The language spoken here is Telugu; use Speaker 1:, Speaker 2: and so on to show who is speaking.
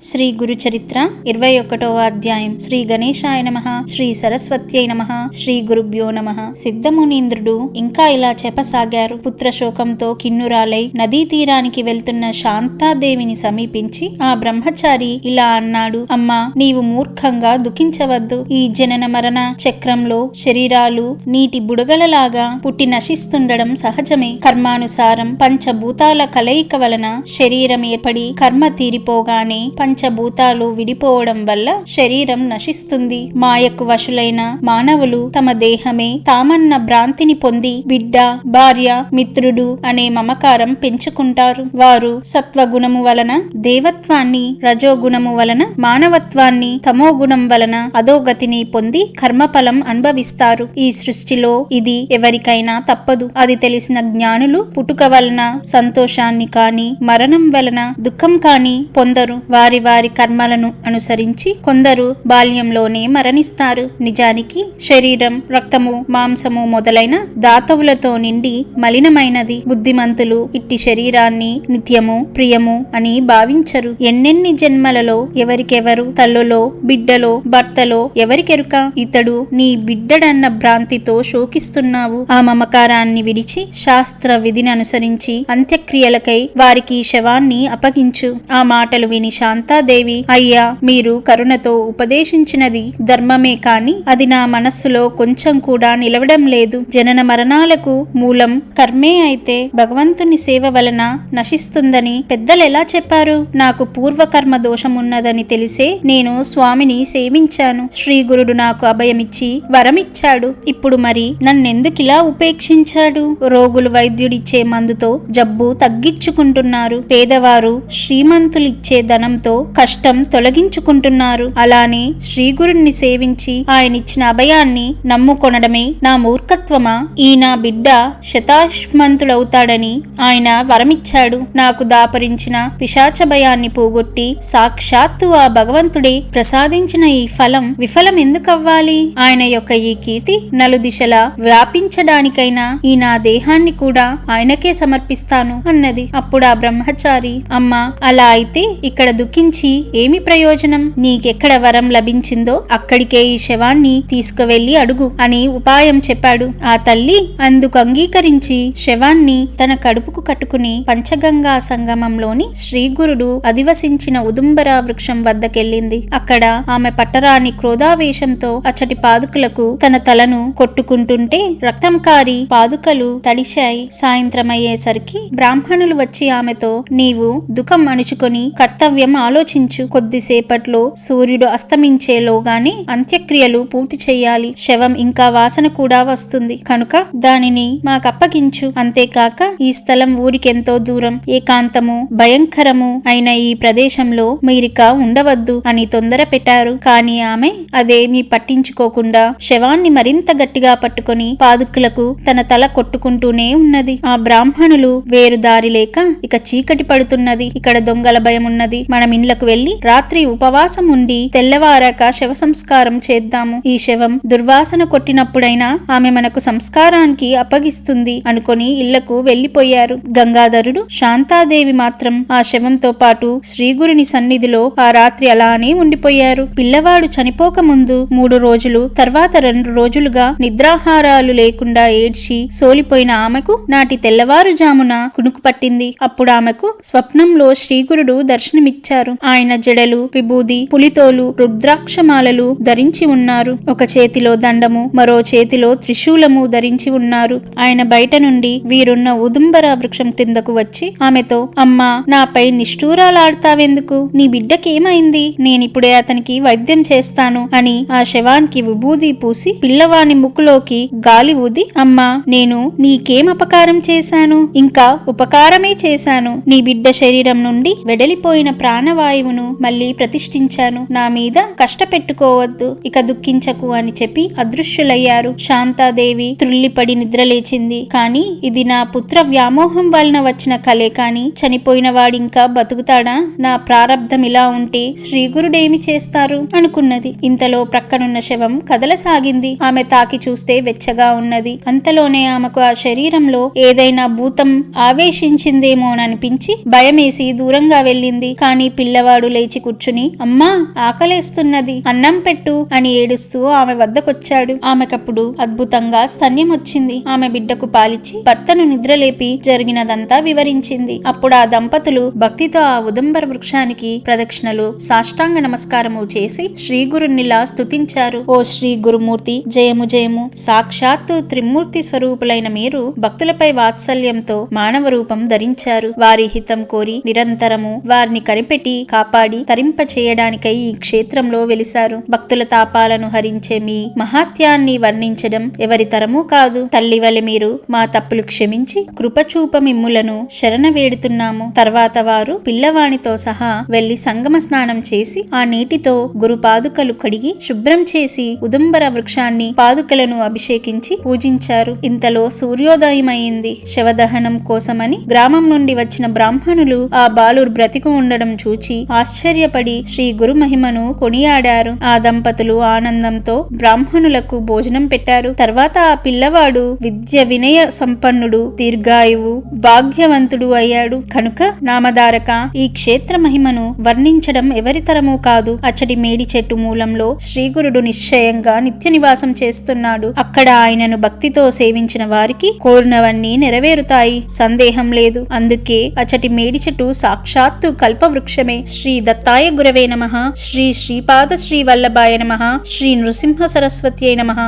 Speaker 1: శ్రీ గురుచరిత్ర 21వ అధ్యాయం. శ్రీ గణేశాయ నమః. శ్రీ సరస్వత్యై నమః. శ్రీ గురుభ్యో నమః. సిద్ధమునీంద్రుడు ఇంకా ఇలా చెప్పసాగారు. పుత్రశోకంతో కిన్నురాలై నదీ తీరానికి వెళ్తున్న శాంతాదేవిని సమీపించి ఆ బ్రహ్మచారి ఇలా అన్నాడు. అమ్మా, నీవు మూర్ఖంగా దుఃఖించవద్దు. ఈ జనన మరణ చక్రంలో శరీరాలు నీటి బుడగలలాగా పుట్టి నశిస్తుండడం సహజమే. కర్మానుసారం పంచభూతాల కలయిక వలన శరీరం ఏర్పడి కర్మ తీరిపోగానే పంచభూతాలు విడిపోవడం వల్ల శరీరం నశిస్తుంది. మాయకు వశులైన మానవులు తమ దేహమే తామన్న భ్రాంతిని పొంది బిడ్డ, భార్య, మిత్రుడు అనే మమకారం పెంచుకుంటారు. వారు సత్వగుణము వలన దేవత్వాన్ని, రజోగుణము వలన మానవత్వాన్ని, తమోగుణం వలన అధోగతిని పొంది కర్మఫలం అనుభవిస్తారు. ఈ సృష్టిలో ఇది ఎవరికైనా తప్పదు. అది తెలిసిన జ్ఞానులు పుట్టుక వలన సంతోషాన్ని కాని మరణం వలన దుఃఖం కాని పొందరు. వారి వారి కర్మలను అనుసరించి కొందరు బాల్యంలోనే మరణిస్తారు. నిజానికి శరీరం రక్తము, మాంసము మొదలైన ధాతువులతో నిండి మలినమైనది. బుద్ధిమంతులు ఇట్టి శరీరాన్ని నిత్యము, ప్రియము అని భావించరు. ఎన్నెన్ని జన్మలలో ఎవరికెవరు తల్లులో, బిడ్డలో, భర్తలో ఎవరికెరుక? ఇతడు నీ బిడ్డడన్న భ్రాంతితో శోకిస్తున్నావు. ఆ మమకారాన్ని విడిచి శాస్త్ర విధిని అనుసరించి అంత్యక్రియలకై వారికి శవాన్ని అప్పగించు. ఆ మాటలు విని శాంతాదేవి, అయ్యా, మీరు కరుణతో ఉపదేశించినది ధర్మమే కాని అది నా మనస్సులో కొంచెం కూడా నిలవడం లేదు. జనన మరణాలకు మూలం కర్మే అయితే భగవంతుని సేవ వలన నశిస్తుందని పెద్దలెలా చెప్పారు? నాకు పూర్వకర్మ దోషమున్నదని తెలిసే నేను స్వామిని సేవించాను. శ్రీ గురుడు నాకు అభయమిచ్చి వరమిచ్చాడు. ఇప్పుడు మరి నన్నెందుకిలా ఉపేక్షించాడు? రోగులు వైద్యుడిచ్చే మందుతో జబ్బు తగ్గించుకుంటున్నారు. పేదవారు శ్రీమంతులిచ్చే ధనంతో కష్టం తొలగించుకుంటున్నారు. అలానే శ్రీగురుణ్ణి సేవించి ఆయనిచ్చిన అభయాన్ని నమ్ముకొనడమే నా మూర్ఖత్వమా? ఈ నా బిడ్డ శతాయుష్మంతుడవుతాడని ఆయన వరమిచ్చాడు. నాకు దాపరించిన పిశాచ భయాన్ని పోగొట్టి సాక్షాత్తు ఆ భగవంతుడే ప్రసాదించిన ఈ ఫలం విఫలం ఎందుకవ్వాలి? ఆయన యొక్క ఈ కీర్తి నలుదిశలా వ్యాపించడానికైనా ఈ నా దేహాన్ని కూడా ఆయనకే సమర్పిస్తాను అన్నది. అప్పుడు ఆ బ్రహ్మచారి, అమ్మా, అలా అయితే ఇక్కడ దుఃఖించి ఏమి ప్రయోజనం? నీకెక్కడ వరం లభించిందో అక్కడికే ఈ శవాన్ని తీసుకువెళ్లి అడుగు అని ఉపాయం చెప్పాడు. ఆ తల్లి అందుకు అంగీకరించి శవాన్ని తన కడుపుకు కట్టుకుని పంచగంగా సంగమంలోని శ్రీగురుడు అధివసించిన ఉదుంబర వృక్షం వద్దకెళ్ళింది. అక్కడ ఆమె పట్టరాని క్రోధావేశంతో అచ్చటి పాదుకలకు తన తలను కొట్టుకుంటుంటే రక్తం కారి పాదుకలు తడిశాయి. సాయంత్రమయ్యేసరికి బ్రాహ్మణులు వచ్చి ఆమెతో, నీవు దుఃఖం అణుచుకొని కర్తవ్యం ఆలోచించు. కొద్దిసేపట్లో సూర్యుడు అస్తమించేలోగానే అంత్యక్రియలు పూర్తి చెయ్యాలి. శవం ఇంకా వాసన కూడా వస్తుంది కనుక దానిని మాకప్పగించు. అంతేకాక ఈ స్థలం ఊరికెంతో దూరం, ఏకాంతము, భయంకరము అయిన ఈ ప్రదేశంలో మీరిక ఉండవద్దు అని తొందర పెట్టారు. కాని ఆమె అదేమీ పట్టించుకోకుండా శవాన్ని మరింత గట్టిగా పట్టుకొని పాదుకులకు తన తల కొట్టుకుంటూనే ఉన్నది. ఆ బ్రాహ్మణులు వేరు దారి లేక, ఇక చీకటి పడుతున్నది, ఇక్కడ దొంగల భయం ఉన్నది, మనం ఇండ్లకు వెళ్లి రాత్రి ఉపవాసం ఉండి తెల్లవారాక శవ సంస్కారం చేద్దాము. ఈ శవం దుర్వాసన కొట్టినప్పుడైనా ఆమె మనకు సంస్కారానికి అప్పగిస్తుంది అనుకొని ఇళ్లకు వెళ్లిపోయారు. గంగాధరుడు, శాంతాదేవి మాత్రం ఆ శవంతో పాటు శ్రీగురుని సన్నిధిలో ఆ రాత్రి అలానే ఉండిపోయారు. పిల్లవాడు చనిపోక ముందు 3 రోజులు, తర్వాత 2 రోజులుగా నిద్రాహారాలు లేకుండా ఏడ్చి సోలిపోయిన ఆమెకు నాటి తెల్లవారుజామున కునుకు పట్టింది. అప్పుడు ఆమెకు స్వప్నంలో శ్రీగురుడు దర్శనమిచ్చారు. ఆయన జడలు, విభూది, పులితోలు, రుద్రాక్షమాలలు ధరించి ఉన్నారు. ఒక చేతిలో దండము, మరో చేతిలో త్రిశూలము ధరించి ఉన్నారు. ఆయన బయట నుండి వీరున్న ఉదుంబర వృక్షం క్రిందకు వచ్చి ఆమెతో, అమ్మా, నాపై నిష్ఠూరాలాడతావెందుకు? నీ బిడ్డకేమైంది? నేనిప్పుడే అతనికి వైద్యం చేస్తాను అని ఆ శవానికి విభూది పూసి పిల్లవాని ముక్కులోకి గాలి ఊది, అమ్మా, నేను నీకేం అపకారం చేశాను? ఇంకా ఉపకారమే చేశాను. నీ బిడ్డ శరీరం నుండి వెడలిపోయిన ప్రాణవాయువును మళ్లీ ప్రతిష్ఠించాను. నా మీద కష్టపెట్టుకోవద్దు, ఇక దుఃఖించకు అని చెప్పి అదృశ్యులయ్యారు. శాంతాదేవి త్రుల్లిపడి నిద్రలేచింది. కాని ఇది నా పుత్ర వ్యామోహం వలన వచ్చిన కలే కాని చనిపోయిన వాడింకా బతుకుతాడా? నా ప్రారబ్ధం ఇలా ఉంటే శ్రీగురుడేమి చేస్తారు అనుకున్నది. ఇంతలో ప్రక్కనున్న శవం కదలసాగింది. ఆమె తాకి చూస్తే వెచ్చగా ఉన్నది. అంతలోనే ఆమెకు ఆ శరీరంలో ఏదైనా భూతం ఆవేశించిందేమోననిపించి భయమేసి దూరంగా వెళ్ళింది. కాని పిల్ల పిల్లవాడు లేచి కూర్చుని, అమ్మా ఆకలేస్తున్నది, అన్నం పెట్టు అని ఏడుస్తూ ఆమె వద్దకొచ్చాడు. ఆమెకప్పుడు అద్భుతంగా స్తన్యం వచ్చింది. ఆమె బిడ్డకు పాలిచ్చి భర్తను నిద్రలేపి జరిగినదంతా వివరించింది. అప్పుడు ఆ దంపతులు భక్తితో ఆ ఉదంబర వృక్షానికి ప్రదక్షిణలు, సాష్టాంగ నమస్కారము చేసి శ్రీ గురునిలా స్తుతించారు. ఓ శ్రీ గురుమూర్తి, జయము జయము. సాక్షాత్తు త్రిమూర్తి స్వరూపులైన మీరు భక్తులపై వాత్సల్యంతో మానవ రూపం ధరించారు. వారి హితం కోరి నిరంతరము వారిని కనిపెట్టి కాపాడి తరింప చేయడానికై ఈ క్షేత్రంలో వెలిశారు. భక్తుల తాపాలను హరించే మీ మహాత్యాన్ని వర్ణించడం ఎవరి తరమూ కాదు. తల్లి వలె మీరు మా తప్పులు క్షమించి కృపచూప మిమ్ములను శరణ వేడుతున్నాము. తర్వాత వారు పిల్లవానితో సహా వెళ్లి సంగమ స్నానం చేసి ఆ నీటితో గురు పాదుకలు కడిగి శుభ్రం చేసి ఉదంబర వృక్షాన్ని పాదుకలను అభిషేకించి పూజించారు. ఇంతలో సూర్యోదయమైంది. శవదహనం కోసమని గ్రామం నుండి వచ్చిన బ్రాహ్మణులు ఆ బాలురు బ్రతికి ఉండడం చూచి ఆశ్చర్యపడి శ్రీ గురు మహిమను కొనియాడారు. ఆ దంపతులు ఆనందంతో బ్రాహ్మణులకు భోజనం పెట్టారు. తర్వాత ఆ పిల్లవాడు విద్య వినయ సంపన్నుడు, దీర్ఘాయువు, భాగ్యవంతుడు అయ్యాడు. కనుక నామధారక, ఈ క్షేత్ర మహిమను వర్ణించడం ఎవరితరమూ కాదు. అచ్చటి మేడి చెట్టు మూలంలో శ్రీగురుడు నిశ్చయంగా నిత్య నివాసం చేస్తున్నాడు. అక్కడ ఆయనను భక్తితో సేవించిన వారికి కోరినవన్నీ నెరవేరుతాయి, సందేహం లేదు. అందుకే అచ్చటి మేడి చెట్టు సాక్షాత్తు కల్పవృక్షమే. శ్రీ దత్తాయ గురవే నమః. శ్రీ శ్రీపాద శ్రీ వల్లభాయ నమః. శ్రీ నృసింహ సరస్వత్యై నమః.